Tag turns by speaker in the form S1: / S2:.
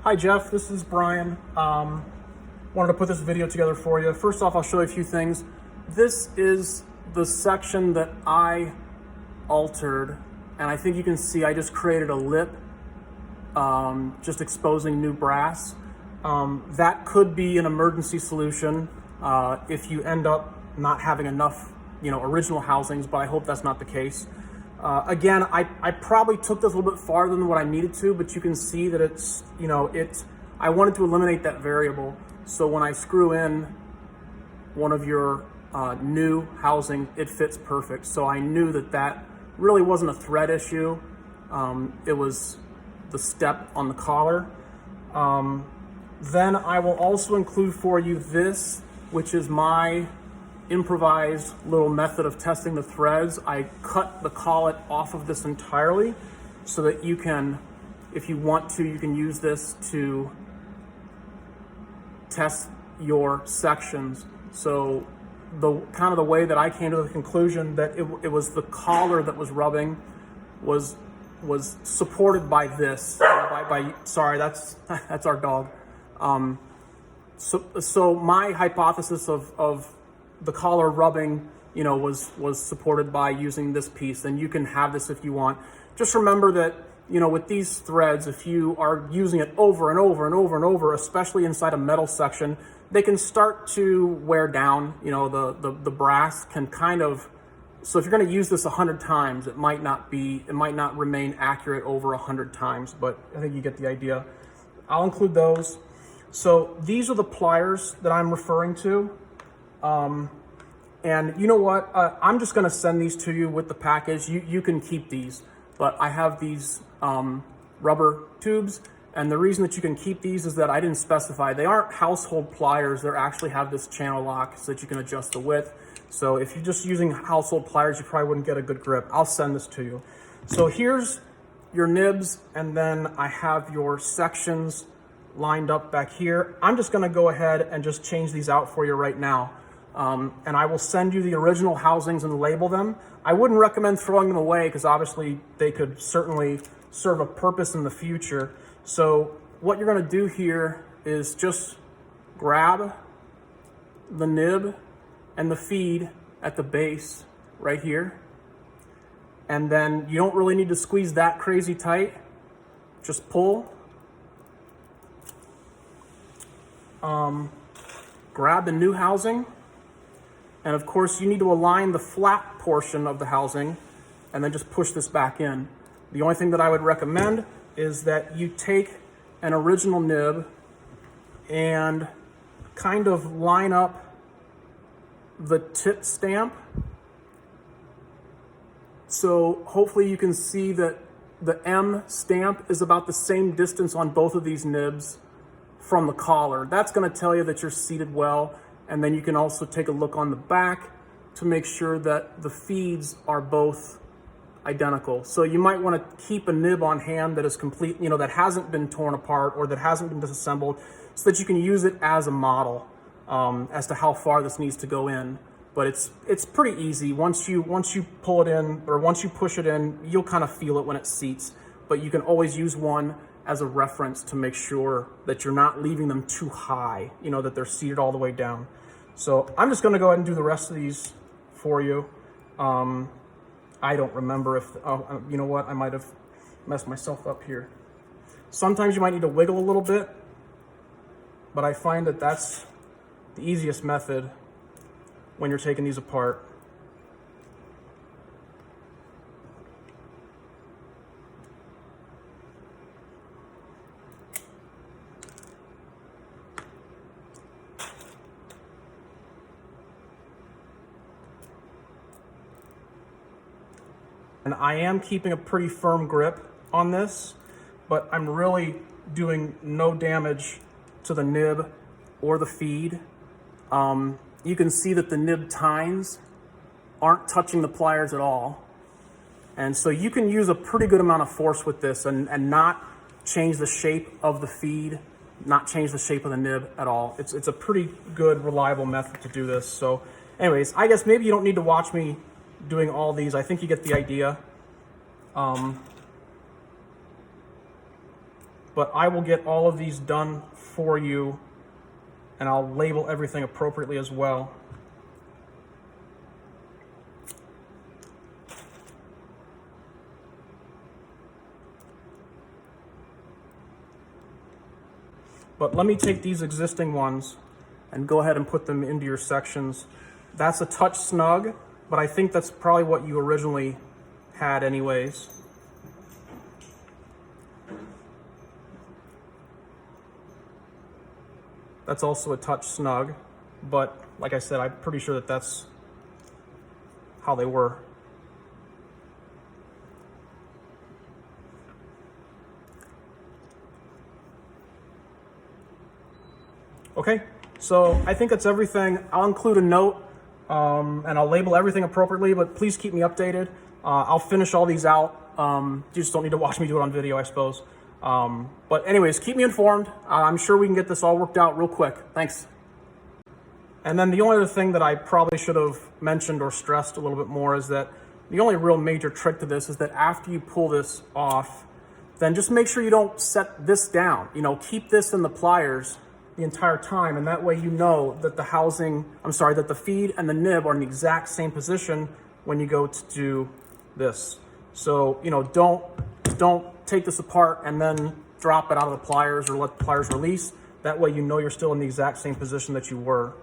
S1: Hi Jeff, this is Brian. Wanted to put this video together for you. First off, I'll show you a few things. This is the section that I altered, and I think you can see I just created a lip, just exposing new brass. That could be an emergency solution if you end up not having enough, original housings, but I hope that's not the case. Again, I probably took this a little bit farther than what I needed to, but you can see that I wanted to eliminate that variable. So when I screw in one of your new housing, it fits perfect. So I knew that really wasn't a thread issue. It was the step on the collar. Then I will also include for you this, which is my improvised little method of testing the threads. I cut the collet off of this entirely so that you can, if you want to, you can use this to test your sections. So the way that I came to the conclusion that it was the collar that was rubbing was supported by this. Sorry, that's our dog. So my hypothesis of the collar rubbing, was supported by using this piece. And you can have this if you want. Just remember that, with these threads, if you are using it over and over and over and over, especially inside a metal section, they can start to wear down. The brass can kind of, so if you're going to use this 100 times, it might not remain accurate over 100 times, but I think you get the idea. I'll include those. So these are the pliers that I'm referring to. And you know what? I'm just going to send these to you with the package. You can keep these, but I have these rubber tubes. And the reason that you can keep these is that I didn't specify. They aren't household pliers. They actually have this channel lock so that you can adjust the width. So if you're just using household pliers, you probably wouldn't get a good grip. I'll send this to you. So here's your nibs, and then I have your sections lined up back here. I'm just going to go ahead and just change these out for you right now. And I will send you the original housings and label them. I wouldn't recommend throwing them away because obviously they could certainly serve a purpose in the future. So what you're going to do here is just grab the nib and the feed at the base right here. And then you don't really need to squeeze that crazy tight. Just pull. Grab the new housing. And of course, you need to align the flat portion of the housing and then just push this back in. The only thing that I would recommend is that you take an original nib and kind of line up the tip stamp. So hopefully you can see that the M stamp is about the same distance on both of these nibs from the collar. That's going to tell you that you're seated well. And then you can also take a look on the back to make sure that the feeds are both identical. So you might want to keep a nib on hand that is complete, that hasn't been torn apart or that hasn't been disassembled, so that you can use it as a model as to how far this needs to go in. But it's pretty easy. Once you pull it in, or once you push it in, you'll kind of feel it when it seats. But you can always use one as a reference to make sure that you're not leaving them too high, that they're seated all the way down. So I'm just gonna go ahead and do the rest of these for you. I don't remember if, you know what? I might have messed myself up here. Sometimes you might need to wiggle a little bit, but I find that that's the easiest method when you're taking these apart. And I am keeping a pretty firm grip on this, but I'm really doing no damage to the nib or the feed. You can see that the nib tines aren't touching the pliers at all. And so you can use a pretty good amount of force with this and not change the shape of the feed, not change the shape of the nib at all. It's a pretty good, reliable method to do this. So anyways, I guess maybe you don't need to watch me doing all these. I think you get the idea. but I will get all of these done for you, and I'll label everything appropriately as well. But let me take these existing ones and go ahead and put them into your sections. That's a touch snug, but I think that's probably what you originally had anyways. That's also a touch snug, but like I said, I'm pretty sure that that's how they were. Okay, so I think that's everything. I'll include a note and I'll label everything appropriately, but please keep me updated. I'll finish all these out. You just don't need to watch me do it on video, I suppose. But anyways, keep me informed. I'm sure we can get this all worked out real quick. Thanks. And then the only other thing that I probably should have mentioned or stressed a little bit more is that the only real major trick to this is that after you pull this off, then just make sure you don't set this down. You know, keep this in the pliers the entire time, and that way you know that that the feed and the nib are in the exact same position when you go to do this. So, you know, don't take this apart and then drop it out of the pliers or let the pliers release. That way you know you're still in the exact same position that you were.